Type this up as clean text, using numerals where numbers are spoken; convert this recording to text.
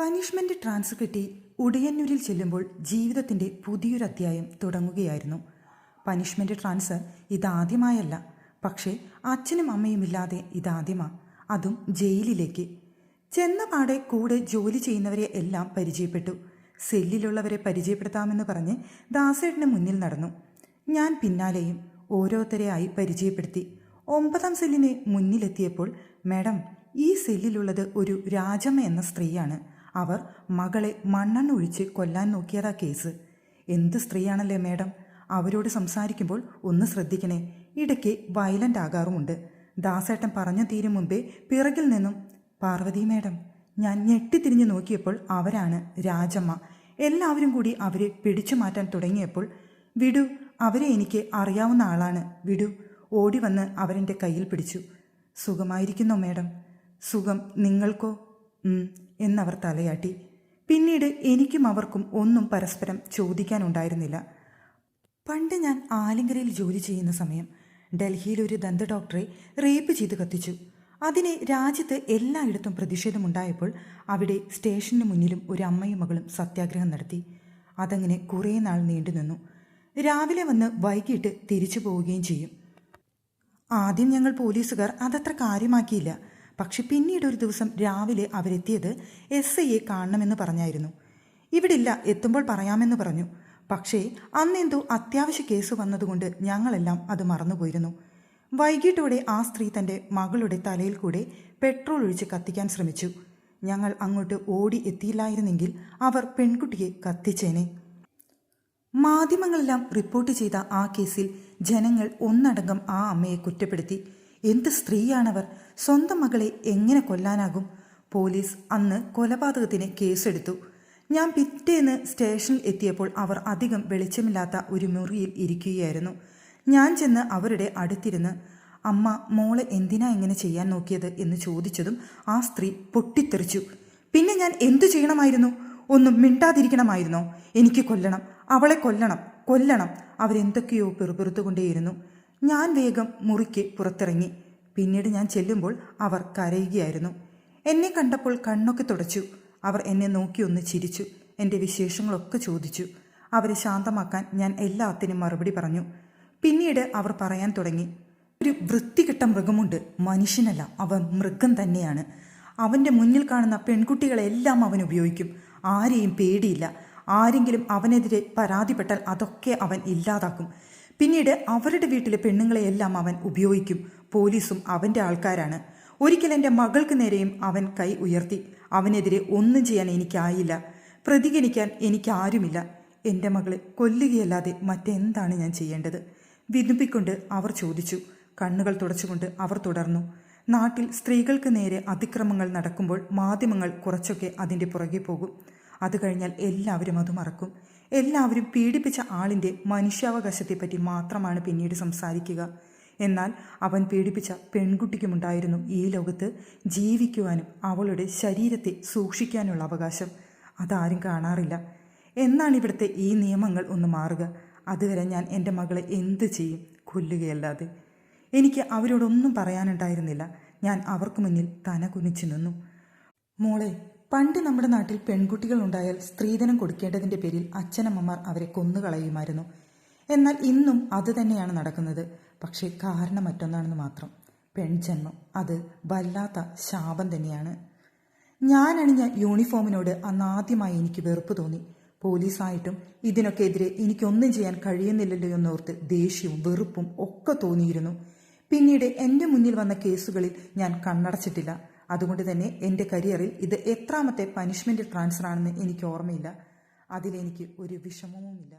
Punishment transfer കിട്ടി ഉടയന്നൂരിൽ ചെല്ലുമ്പോൾ ജീവിതത്തിൻ്റെ പുതിയൊരു അധ്യായം തുടങ്ങുകയായിരുന്നു. പനിഷ്മെന്റ് ട്രാൻസ്ഫർ ഇതാദ്യമായല്ല, പക്ഷേ അച്ഛനും അമ്മയും ഇല്ലാതെ ഇതാദ്യമാ, അതും ജയിലിലേക്ക്. ചെന്ന പാടെ കൂടെ ജോലി ചെയ്യുന്നവരെ എല്ലാം പരിചയപ്പെട്ടു. സെല്ലിലുള്ളവരെ പരിചയപ്പെടുത്താമെന്ന് പറഞ്ഞ് ദാസേട്ടന് മുന്നിൽ നടന്നു. ഞാൻ പിന്നാലെയും ഓരോരുത്തരെയായി പരിചയപ്പെടുത്തി. 9ാം സെല്ലിന് മുന്നിലെത്തിയപ്പോൾ, മാഡം, ഈ സെല്ലിലുള്ളത് ഒരു രാജമ്മ എന്ന സ്ത്രീയാണ്. അവർ മകളെ മണ്ണെണ്ണ ഒഴിച്ച് കൊല്ലാൻ നോക്കിയതാ കേസ്. എന്ത് സ്ത്രീയാണല്ലേ മാഡം. അവരോട് സംസാരിക്കുമ്പോൾ ഒന്ന് ശ്രദ്ധിക്കണേ, ഇടയ്ക്ക് വയലൻ്റ് ആകാറുമുണ്ട്. ദാസേട്ടൻ പറഞ്ഞു തീരും മുമ്പേ പിറകിൽ നിന്നും, പാർവതി മാഡം. ഞാൻ ഞെട്ടിത്തിരിഞ്ഞു നോക്കിയപ്പോൾ അവരാണ് രാജമ്മ. എല്ലാവരും കൂടി അവരെ പിടിച്ചു മാറ്റാൻ തുടങ്ങിയപ്പോൾ, വിടു, അവരെ എനിക്ക് അറിയാവുന്ന ആളാണ്, വിടു. ഓടി വന്ന് അവരെൻ്റെ കയ്യിൽ പിടിച്ചു. സുഖമായിരിക്കുന്നോ മാഡം? സുഖം, നിങ്ങൾക്കോ? എന്നവർ തലയാട്ടി. പിന്നീട് എനിക്കും അവർക്കും ഒന്നും പരസ്പരം ചോദിക്കാനുണ്ടായിരുന്നില്ല. പണ്ട് ഞാൻ ആലിങ്കരയിൽ ജോലി ചെയ്യുന്ന സമയം ഡൽഹിയിൽ ഒരു ദന്ത ഡോക്ടറെ റേപ്പ് ചെയ്ത് കത്തിച്ചു. അതിനെ രാജ്യത്ത് എല്ലായിടത്തും പ്രതിഷേധമുണ്ടായപ്പോൾ അവിടെ സ്റ്റേഷന് മുന്നിലും ഒരു അമ്മയും മകളും സത്യാഗ്രഹം നടത്തി. അതങ്ങനെ കുറേ നാൾ നീണ്ടുനിന്നു. രാവിലെ വന്ന് വൈകിട്ട് തിരിച്ചു പോവുകയും ചെയ്യും. ആദ്യം ഞങ്ങൾ പോലീസുകാർ അതത്ര കാര്യമാക്കിയില്ല. പക്ഷെ പിന്നീട് ഒരു ദിവസം രാവിലെ അവരെത്തിയത് SIയെ കാണണമെന്ന് പറഞ്ഞായിരുന്നു. ഇവിടില്ല, എത്തുമ്പോൾ പറയാമെന്ന് പറഞ്ഞു. പക്ഷേ അന്നെന്തോ അത്യാവശ്യ കേസ് വന്നതുകൊണ്ട് ഞങ്ങളെല്ലാം അത് മറന്നുപോയിരുന്നു. വൈകിട്ടോടെ ആ സ്ത്രീ തൻ്റെ മകളുടെ തലയിൽ കൂടെ പെട്രോൾ ഒഴിച്ച് കത്തിക്കാൻ ശ്രമിച്ചു. ഞങ്ങൾ അങ്ങോട്ട് ഓടി എത്തിയില്ലായിരുന്നെങ്കിൽ അവർ പെൺകുട്ടിയെ കത്തിച്ചേനെ. മാധ്യമങ്ങളെല്ലാം റിപ്പോർട്ട് ചെയ്ത ആ കേസിൽ ജനങ്ങൾ ഒന്നടങ്കം ആ അമ്മയെ കുറ്റപ്പെടുത്തി. എന്ത് സ്ത്രീയാണവർ, സ്വന്തം മകളെ എങ്ങനെ കൊല്ലാനാകും? പോലീസ് അന്ന് കൊലപാതകത്തിന് കേസെടുത്തു. ഞാൻ പിറ്റേന്ന് സ്റ്റേഷനിൽ എത്തിയപ്പോൾ അവർ അധികം വെളിച്ചമില്ലാത്ത ഒരു മുറിയിൽ ഇരിക്കുകയായിരുന്നു. ഞാൻ ചെന്ന് അവരുടെ അടുത്തിരുന്ന്, അമ്മ, മോളെ എന്തിനാ ഇങ്ങനെ ചെയ്യാൻ നോക്കിയത് എന്ന് ചോദിച്ചതും ആ സ്ത്രീ പൊട്ടിത്തെറിച്ചു. പിന്നെ ഞാൻ എന്തു ചെയ്യണമായിരുന്നു? ഒന്നും മിണ്ടാതിരിക്കണമായിരുന്നോ? എനിക്ക് കൊല്ലണം, അവളെ കൊല്ലണം, കൊല്ലണം. അവരെന്തൊക്കെയോ പെറുപെറുത്തുകൊണ്ടേയിരുന്നു. ഞാൻ വേഗം മുറിക്ക് പുറത്തിറങ്ങി. പിന്നീട് ഞാൻ ചെല്ലുമ്പോൾ അവർ കരയുകയായിരുന്നു. എന്നെ കണ്ടപ്പോൾ കണ്ണൊക്കെ തുടച്ചു. അവർ എന്നെ നോക്കി ഒന്ന് ചിരിച്ചു. എൻ്റെ വിശേഷങ്ങളൊക്കെ ചോദിച്ചു. അവരെ ശാന്തമാക്കാൻ ഞാൻ എല്ലാത്തിനും മറുപടി പറഞ്ഞു. പിന്നീട് അവർ പറയാൻ തുടങ്ങി, ഒരു വൃത്തികെട്ട മൃഗമുണ്ട്, മനുഷ്യനല്ല, അവൻ മൃഗം തന്നെയാണ്. അവൻ്റെ മുന്നിൽ കാണുന്ന പെൺകുട്ടികളെല്ലാം അവൻ ഉപയോഗിക്കും. ആരെയും പേടിയില്ല. ആരെങ്കിലും അവനെതിരെ പരാതിപ്പെട്ടാൽ അതൊക്കെ അവൻ ഇല്ലാതാക്കും. പിന്നീട് അവരുടെ വീട്ടിലെ പെണ്ണുങ്ങളെയെല്ലാം അവൻ ഉപയോഗിക്കും. പോലീസും അവൻ്റെ ആൾക്കാരാണ്. ഒരിക്കൽ എൻ്റെ മകൾക്ക് നേരെയും അവൻ കൈ ഉയർത്തി. അവനെതിരെ ഒന്നും ചെയ്യാൻ എനിക്കായില്ല. പ്രതികരിക്കാൻ എനിക്കാരുമില്ല. എൻ്റെ മകളെ കൊല്ലുകയല്ലാതെ മറ്റെന്താണ് ഞാൻ ചെയ്യേണ്ടത്? വിതുമ്പിക്കൊണ്ട് അവർ ചോദിച്ചു. കണ്ണുകൾ തുടച്ചുകൊണ്ട് അവർ തുടർന്നു. നാട്ടിൽ സ്ത്രീകൾക്ക് നേരെ അതിക്രമങ്ങൾ നടക്കുമ്പോൾ മാധ്യമങ്ങൾ കുറച്ചൊക്കെ അതിൻ്റെ പുറകെ പോകും. അത് കഴിഞ്ഞാൽ എല്ലാവരും അത് മറക്കും. എല്ലാവരും പീഡിപ്പിച്ച ആളിൻ്റെ മനുഷ്യാവകാശത്തെപ്പറ്റി മാത്രമാണ് പിന്നീട് സംസാരിക്കുക. എന്നാൽ അവൻ പീഡിപ്പിച്ച പെൺകുട്ടിക്കുമുണ്ടായിരുന്നു ഈ ലോകത്ത് ജീവിക്കുവാനും അവളുടെ ശരീരത്തെ സൂക്ഷിക്കാനുള്ള അവകാശം. അതാരും കാണാറില്ല. എന്നാണ് ഇവിടുത്തെ ഈ നിയമങ്ങൾ ഒന്ന് മാറുക? അതുവരെ ഞാൻ എൻ്റെ മകളെ എന്ത് ചെയ്യും? കൊല്ലുകയല്ലാതെ. എനിക്ക് അവരോടൊന്നും പറയാനുണ്ടായിരുന്നില്ല. ഞാൻ അവർക്ക് മുന്നിൽ തല കുനിച്ചു നിന്നു. മോളെ, പണ്ട് നമ്മുടെ നാട്ടിൽ പെൺകുട്ടികൾ ഉണ്ടായാൽ സ്ത്രീധനം കൊടുക്കേണ്ടതിൻ്റെ പേരിൽ അച്ഛനമ്മമാർ അവരെ കൊന്നുകളയുമായിരുന്നു. എന്നാൽ ഇന്നും അത് തന്നെയാണ് നടക്കുന്നത്. പക്ഷേ കാരണം മറ്റൊന്നാണെന്ന് മാത്രം. പെൺജന്മം, അത് വല്ലാത്ത ശാപം തന്നെയാണ്. ഞാൻ അണിഞ്ഞ യൂണിഫോമിനോട് അന്നാദ്യമായി എനിക്ക് വെറുപ്പ് തോന്നി. പോലീസായിട്ടും ഇതിനൊക്കെ എതിരെ എനിക്കൊന്നും ചെയ്യാൻ കഴിയുന്നില്ലല്ലോ എന്നോർത്ത് ദേഷ്യവും വെറുപ്പും ഒക്കെ തോന്നിയിരുന്നു. പിന്നീട് എൻ്റെ മുന്നിൽ വന്ന കേസുകളിൽ ഞാൻ കണ്ണടച്ചിട്ടില്ല. അതുകൊണ്ട് തന്നെ എൻ്റെ കരിയറിൽ ഇത് എത്രാമത്തെ പനിഷ്മെന്റ് ട്രാൻസ്ഫർ ആണെന്ന് എനിക്ക് ഓർമ്മയില്ല. അതിലെനിക്ക് ഒരു വിഷമവുമില്ല.